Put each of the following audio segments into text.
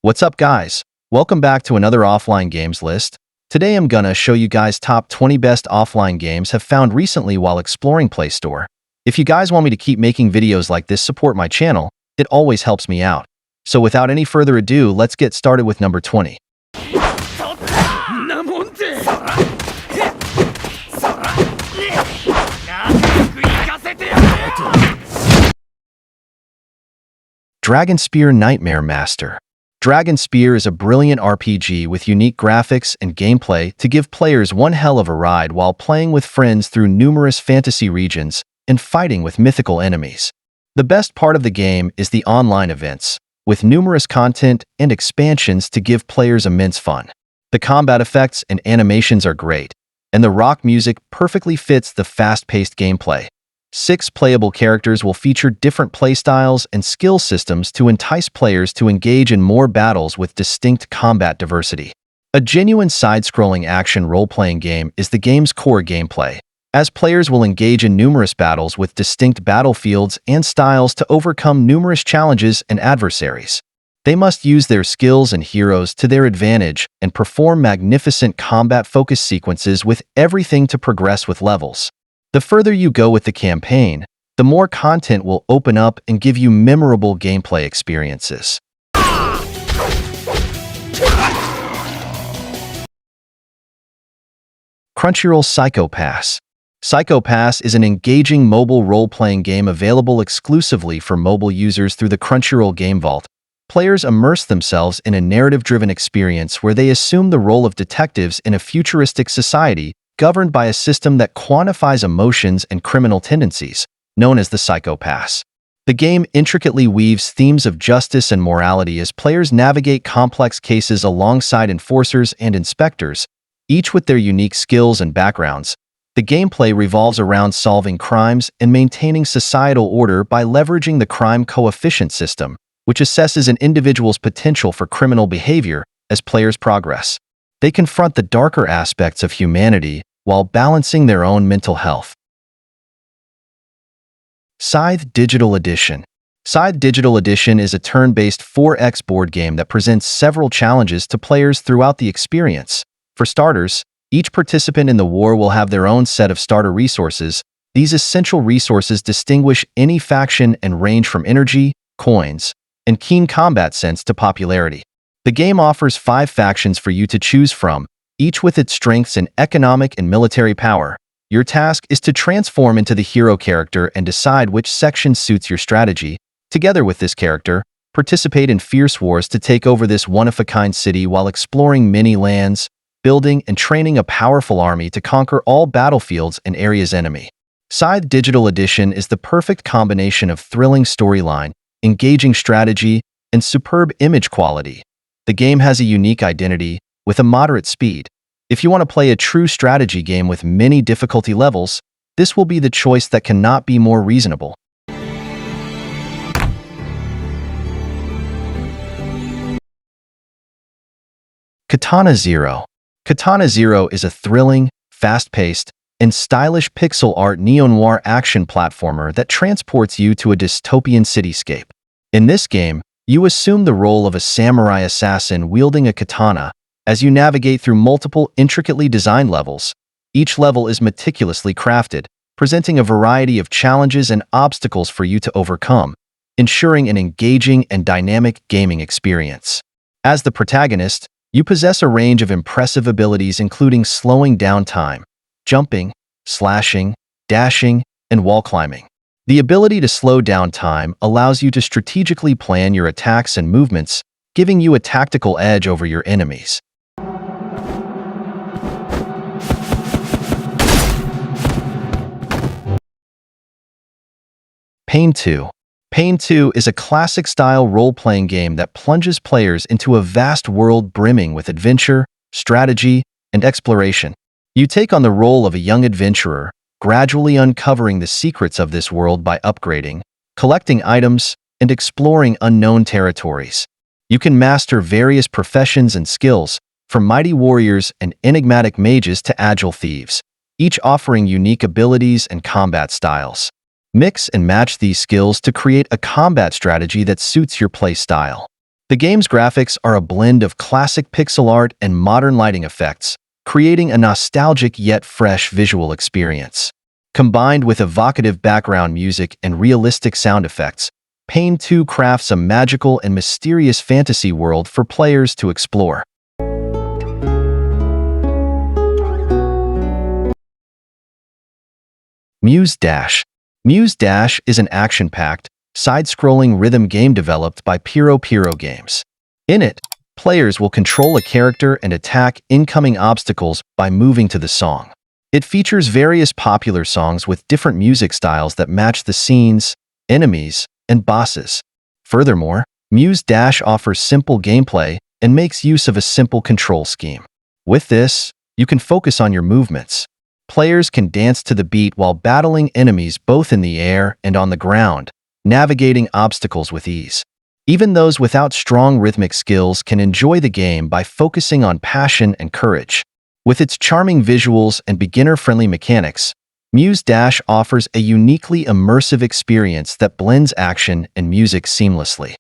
What's up, guys? Welcome back to another offline games list. Today I'm gonna show you guys top 20 best offline games have found recently while exploring Play Store. If you guys want me to keep making videos like this, support my channel. It always helps me out. So without any further ado, let's get started with number 20. DragonSpear Nightmare Master. DragonSpear is a brilliant RPG with unique graphics and gameplay to give players one hell of a ride while playing with friends through numerous fantasy regions and fighting with mythical enemies. The best part of the game is the online events, with numerous content and expansions to give players immense fun. The combat effects and animations are great, and the rock music perfectly fits the fast-paced gameplay. 6 playable characters will feature different playstyles and skill systems to entice players to engage in more battles with distinct combat diversity. A genuine side-scrolling action role-playing game is the game's core gameplay, as players will engage in numerous battles with distinct battlefields and styles to overcome numerous challenges and adversaries. They must use their skills and heroes to their advantage and perform magnificent combat-focused sequences with everything to progress with levels. The further you go with the campaign, the more content will open up and give you memorable gameplay experiences. Crunchyroll Psycho Pass. Psycho Pass is an engaging mobile role-playing game available exclusively for mobile users through the Crunchyroll Game Vault. Players immerse themselves in a narrative-driven experience where they assume the role of detectives in a futuristic society governed by a system that quantifies emotions and criminal tendencies, known as the Psycho Pass. The game intricately weaves themes of justice and morality as players navigate complex cases alongside enforcers and inspectors, each with their unique skills and backgrounds. The gameplay revolves around solving crimes and maintaining societal order by leveraging the crime coefficient system, which assesses an individual's potential for criminal behavior as players progress. They confront the darker aspects of humanity while balancing their own mental health. Scythe Digital Edition. Scythe Digital Edition is a turn-based 4X board game that presents several challenges to players throughout the experience. For starters, each participant in the war will have their own set of starter resources. These essential resources distinguish any faction and range from energy, coins, and keen combat sense to popularity. The game offers 5 factions for you to choose from, each with its strengths in economic and military power. Your task is to transform into the hero character and decide which section suits your strategy. Together with this character, participate in fierce wars to take over this one-of-a-kind city while exploring many lands, building and training a powerful army to conquer all battlefields and areas enemy. Scythe Digital Edition is the perfect combination of thrilling storyline, engaging strategy, and superb image quality. The game has a unique identity, with a moderate speed. If you want to play a true strategy game with many difficulty levels, this will be the choice that cannot be more reasonable. Katana Zero. Katana Zero is a thrilling, fast-paced, and stylish pixel art neo-noir action platformer that transports you to a dystopian cityscape. In this game, you assume the role of a samurai assassin wielding a katana as you navigate through multiple intricately designed levels. Each level is meticulously crafted, presenting a variety of challenges and obstacles for you to overcome, ensuring an engaging and dynamic gaming experience. As the protagonist, you possess a range of impressive abilities including slowing down time, jumping, slashing, dashing, and wall climbing. The ability to slow down time allows you to strategically plan your attacks and movements, giving you a tactical edge over your enemies. Paign 2. Paign 2 is a classic-style role-playing game that plunges players into a vast world brimming with adventure, strategy, and exploration. You take on the role of a young adventurer, gradually uncovering the secrets of this world by upgrading, collecting items, and exploring unknown territories. You can master various professions and skills, from mighty warriors and enigmatic mages to agile thieves, each offering unique abilities and combat styles. Mix and match these skills to create a combat strategy that suits your play style. The game's graphics are a blend of classic pixel art and modern lighting effects, creating a nostalgic yet fresh visual experience. Combined with evocative background music and realistic sound effects, Paign 2 crafts a magical and mysterious fantasy world for players to explore. Muse Dash. Muse Dash is an action-packed, side-scrolling rhythm game developed by Piro Games. In it, players will control a character and attack incoming obstacles by moving to the song. It features various popular songs with different music styles that match the scenes, enemies, and bosses. Furthermore, Muse Dash offers simple gameplay and makes use of a simple control scheme. With this, you can focus on your movements. Players can dance to the beat while battling enemies both in the air and on the ground, navigating obstacles with ease. Even those without strong rhythmic skills can enjoy the game by focusing on passion and courage. With its charming visuals and beginner-friendly mechanics, Muse Dash offers a uniquely immersive experience that blends action and music seamlessly.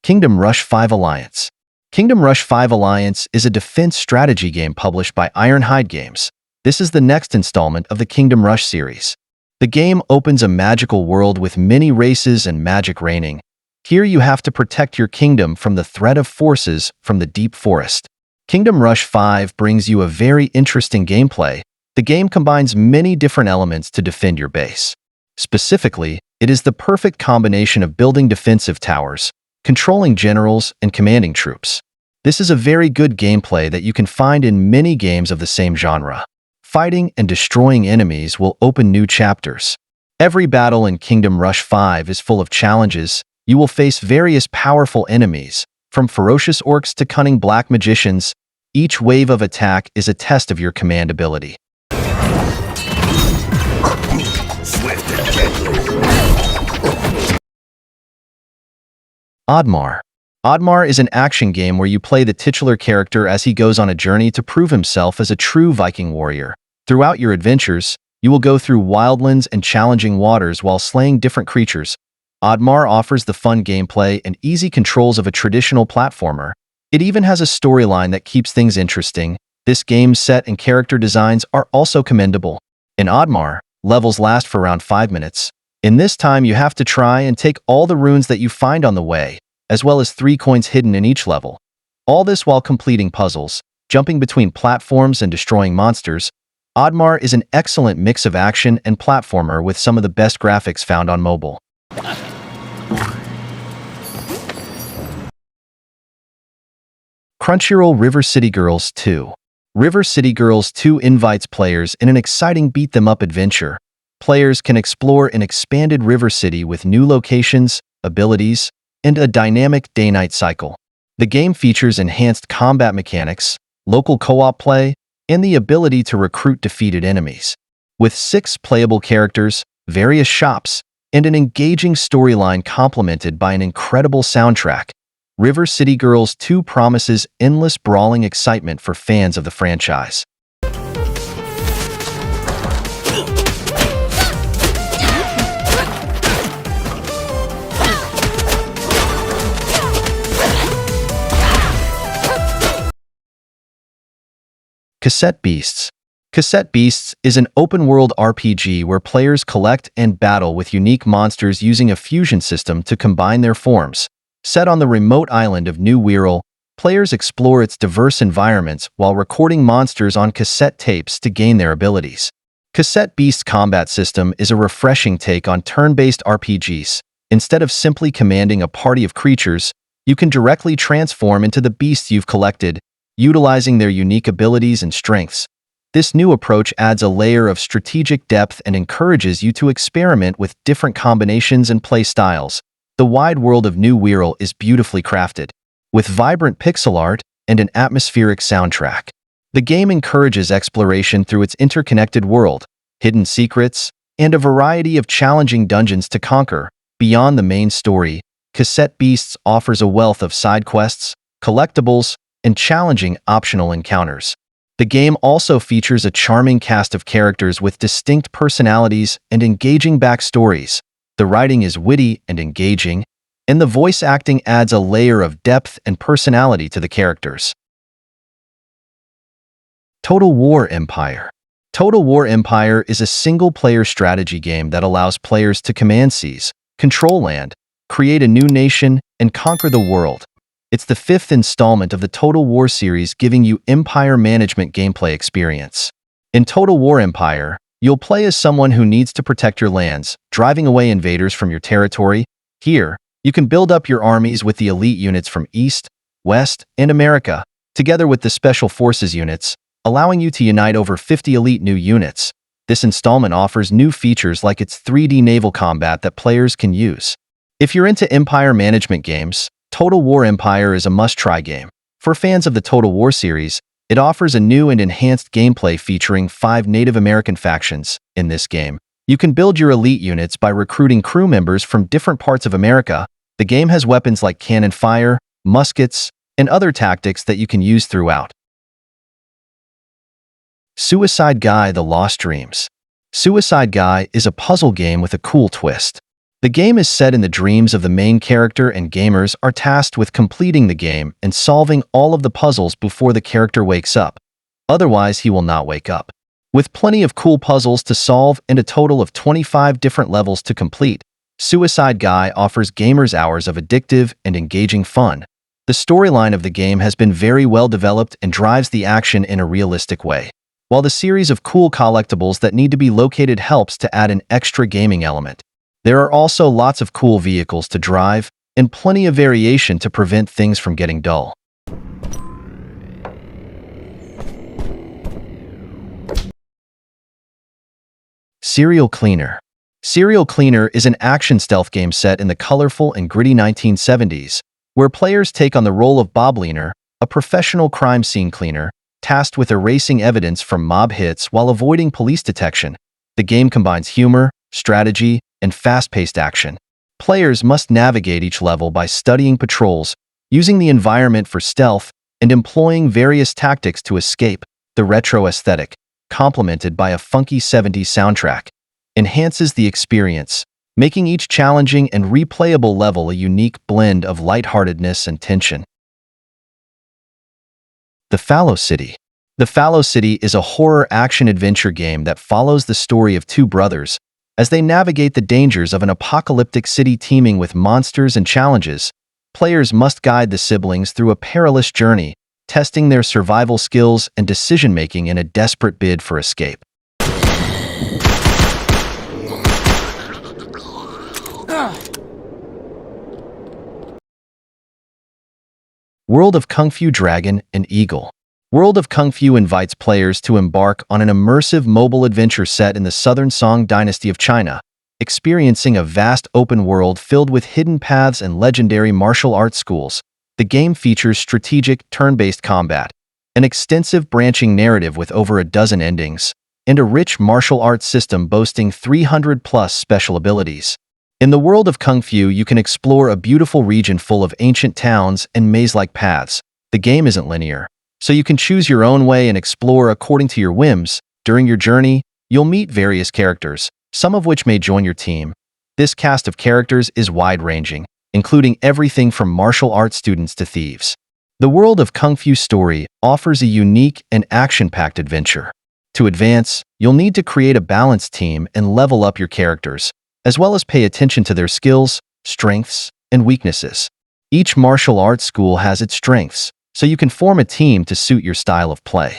Kingdom Rush 5 Alliance. Kingdom Rush 5 Alliance is a defense strategy game published by Ironhide Games. This is the next installment of the Kingdom Rush series. The game opens a magical world with many races and magic reigning. Here you have to protect your kingdom from the threat of forces from the deep forest. Kingdom Rush 5 brings you a very interesting gameplay. The game combines many different elements to defend your base. Specifically, it is the perfect combination of building defensive towers, controlling generals, and commanding troops. This is a very good gameplay that you can find in many games of the same genre. Fighting and destroying enemies will open new chapters. Every battle in Kingdom Rush 5 is full of challenges. You will face various powerful enemies, from ferocious orcs to cunning black magicians. Each wave of attack is a test of your command ability. Oddmar. Oddmar is an action game where you play the titular character as he goes on a journey to prove himself as a true Viking warrior. Throughout your adventures, you will go through wildlands and challenging waters while slaying different creatures. Oddmar offers the fun gameplay and easy controls of a traditional platformer. It even has a storyline that keeps things interesting. This game's set and character designs are also commendable. In Oddmar, levels last for around 5 minutes. In this time, you have to try and take all the runes that you find on the way, as well as 3 coins hidden in each level. All this while completing puzzles, jumping between platforms and destroying monsters. Oddmar is an excellent mix of action and platformer with some of the best graphics found on mobile. Crunchyroll River City Girls 2. River City Girls 2 invites players in an exciting beat-them-up adventure. Players can explore an expanded River City with new locations, abilities, and a dynamic day-night cycle. The game features enhanced combat mechanics, local co-op play, and the ability to recruit defeated enemies. With 6 playable characters, various shops, and an engaging storyline complemented by an incredible soundtrack, River City Girls 2 promises endless brawling excitement for fans of the franchise. Cassette Beasts. Cassette Beasts is an open-world RPG where players collect and battle with unique monsters using a fusion system to combine their forms. Set on the remote island of New Wirral, players explore its diverse environments while recording monsters on cassette tapes to gain their abilities. Cassette Beasts' combat system is a refreshing take on turn-based RPGs. Instead of simply commanding a party of creatures, you can directly transform into the beasts you've collected, utilizing their unique abilities and strengths. This new approach adds a layer of strategic depth and encourages you to experiment with different combinations and play styles. The wide world of New Wirral is beautifully crafted, with vibrant pixel art and an atmospheric soundtrack. The game encourages exploration through its interconnected world, hidden secrets, and a variety of challenging dungeons to conquer. Beyond the main story, Cassette Beasts offers a wealth of side quests, collectibles, and challenging optional encounters. The game also features a charming cast of characters with distinct personalities and engaging backstories. The writing is witty and engaging, and the voice acting adds a layer of depth and personality to the characters. Total War Empire. Total War Empire is a single-player strategy game that allows players to command seas, control land, create a new nation, and conquer the world. It's the fifth installment of the Total War series, giving you empire management gameplay experience. In Total War Empire, you'll play as someone who needs to protect your lands, driving away invaders from your territory. Here, you can build up your armies with the elite units from East, West, and America, together with the Special Forces units, allowing you to unite over 50 elite new units. This installment offers new features like its 3D naval combat that players can use. If you're into empire management games, Total War Empire is a must-try game. For fans of the Total War series, it offers a new and enhanced gameplay featuring 5 Native American factions. In this game, you can build your elite units by recruiting crew members from different parts of America. The game has weapons like cannon fire, muskets, and other tactics that you can use throughout. Suicide Guy: The Lost Dreams. Suicide Guy is a puzzle game with a cool twist. The game is set in the dreams of the main character, and gamers are tasked with completing the game and solving all of the puzzles before the character wakes up. Otherwise, he will not wake up. With plenty of cool puzzles to solve and a total of 25 different levels to complete, Suicide Guy offers gamers hours of addictive and engaging fun. The storyline of the game has been very well developed and drives the action in a realistic way, while the series of cool collectibles that need to be located helps to add an extra gaming element. There are also lots of cool vehicles to drive and plenty of variation to prevent things from getting dull. Serial Cleaner. Serial Cleaner is an action stealth game set in the colorful and gritty 1970s, where players take on the role of Bob Leaner, a professional crime scene cleaner, tasked with erasing evidence from mob hits while avoiding police detection. The game combines humor, strategy, and fast-paced action. Players must navigate each level by studying patrols, using the environment for stealth, and employing various tactics to escape. The retro aesthetic, complemented by a funky 70s soundtrack, enhances the experience, making each challenging and replayable level a unique blend of lightheartedness and tension. The Fallow City. The Fallow City is a horror action-adventure game that follows the story of 2 brothers as they navigate the dangers of an apocalyptic city teeming with monsters and challenges. Players must guide the siblings through a perilous journey, testing their survival skills and decision-making in a desperate bid for escape. World of Kungfu: Dragon and Eagle. World of Kungfu invites players to embark on an immersive mobile adventure set in the Southern Song Dynasty of China, experiencing a vast open world filled with hidden paths and legendary martial arts schools. The game features strategic, turn-based combat, an extensive branching narrative with over a dozen endings, and a rich martial arts system boasting 300-plus special abilities. In the world of Kungfu, you can explore a beautiful region full of ancient towns and maze-like paths. The game isn't linear, so you can choose your own way and explore according to your whims. During your journey, you'll meet various characters, some of which may join your team. This cast of characters is wide-ranging, including everything from martial arts students to thieves. The World of Kungfu story offers a unique and action-packed adventure. To advance, you'll need to create a balanced team and level up your characters, as well as pay attention to their skills, strengths, and weaknesses. Each martial arts school has its strengths, so you can form a team to suit your style of play.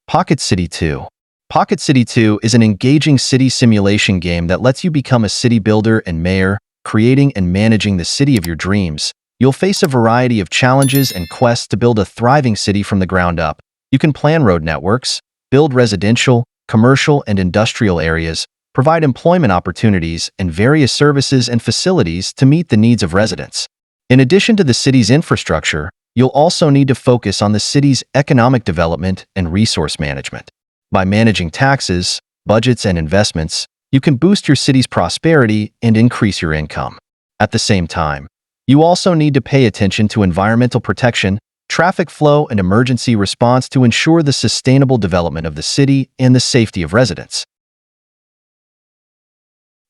Pocket City 2. Pocket City 2 is an engaging city simulation game that lets you become a city builder and mayor, creating and managing the city of your dreams. You'll face a variety of challenges and quests to build a thriving city from the ground up. You can plan road networks, build residential, commercial, and industrial areas, provide employment opportunities, and various services and facilities to meet the needs of residents. In addition to the city's infrastructure, you'll also need to focus on the city's economic development and resource management. By managing taxes, budgets, and investments, You can boost your city's prosperity and increase your income. At the same time, you also need to pay attention to environmental protection, traffic flow, and emergency response to ensure the sustainable development of the city and the safety of residents.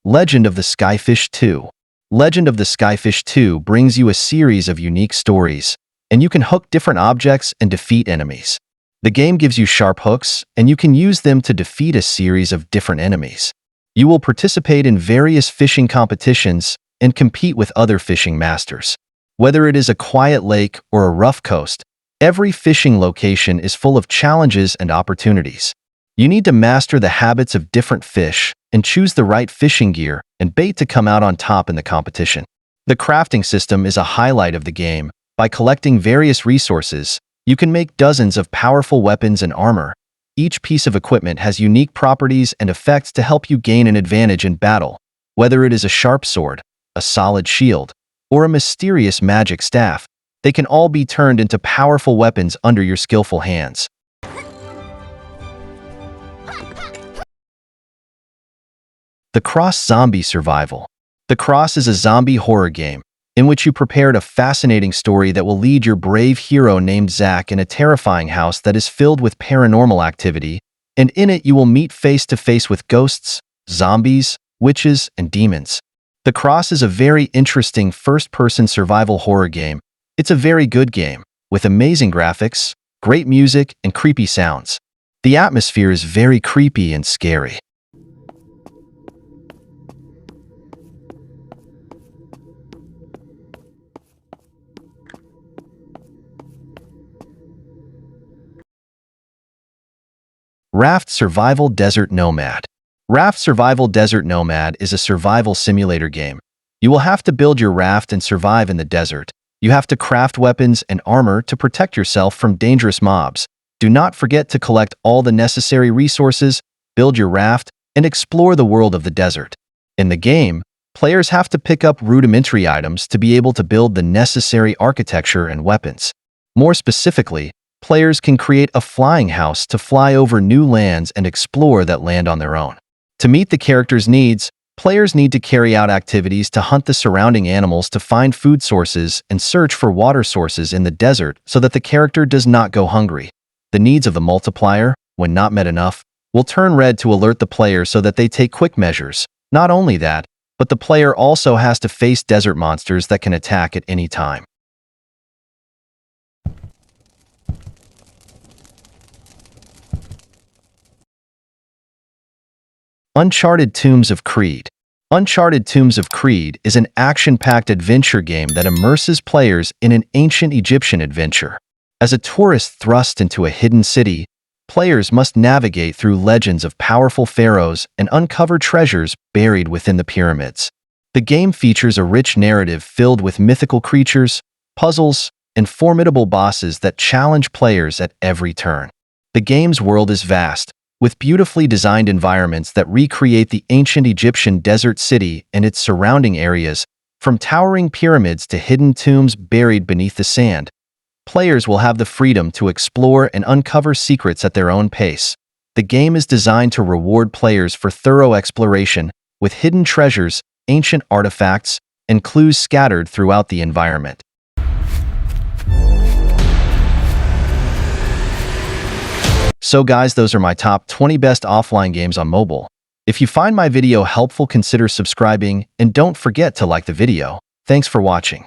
Legend of the Skyfish 2. Legend of the Skyfish 2 brings you a series of unique stories, and you can hook different objects and defeat enemies. The game gives you sharp hooks, and you can use them to defeat a series of different enemies. You will participate in various fishing competitions and compete with other fishing masters. Whether it is a quiet lake or a rough coast, every fishing location is full of challenges and opportunities. You need to master the habits of different fish and choose the right fishing gear and bait to come out on top in the competition. The crafting system is a highlight of the game. By collecting various resources, you can make dozens of powerful weapons and armor. Each piece of equipment has unique properties and effects to help you gain an advantage in battle. Whether it is a sharp sword, a solid shield, or a mysterious magic staff, they can all be turned into powerful weapons under your skillful hands. The Cross Zombie Survival. The Cross is a zombie horror game in which you prepared a fascinating story that will lead your brave hero named Zack in a terrifying house that is filled with paranormal activity, and in it you will meet face-to-face with ghosts, zombies, witches, and demons. The Cross is a very interesting first-person survival horror game. It's a very good game, with amazing graphics, great music, and creepy sounds. The atmosphere is very creepy and scary. Raft Survival Desert Nomad. Raft Survival Desert Nomad is a survival simulator game. You will have to build your raft and survive in the desert. You have to craft weapons and armor to protect yourself from dangerous mobs. Do not forget to collect all the necessary resources, build your raft, and explore the world of the desert. In the game, players have to pick up rudimentary items to be able to build the necessary architecture and weapons. More specifically, players can create a flying house to fly over new lands and explore that land on their own. To meet the character's needs, players need to carry out activities to hunt the surrounding animals to find food sources and search for water sources in the desert so that the character does not go hungry. The needs of the multiplier, when not met enough, will turn red to alert the player so that they take quick measures. Not only that, but the player also has to face desert monsters that can attack at any time. Uncharted Tombs of Creed. Uncharted Tombs of Creed is an action-packed adventure game that immerses players in an ancient Egyptian adventure. As a tourist thrust into a hidden city, players must navigate through legends of powerful pharaohs and uncover treasures buried within the pyramids. The game features a rich narrative filled with mythical creatures, puzzles, and formidable bosses that challenge players at every turn. The game's world is vast, with beautifully designed environments that recreate the ancient Egyptian desert city and its surrounding areas, from towering pyramids to hidden tombs buried beneath the sand. Players will have the freedom to explore and uncover secrets at their own pace. The game is designed to reward players for thorough exploration, with hidden treasures, ancient artifacts, and clues scattered throughout the environment. So guys, those are my top 20 best offline games on mobile. If you find my video helpful, consider subscribing and don't forget to like the video. Thanks for watching.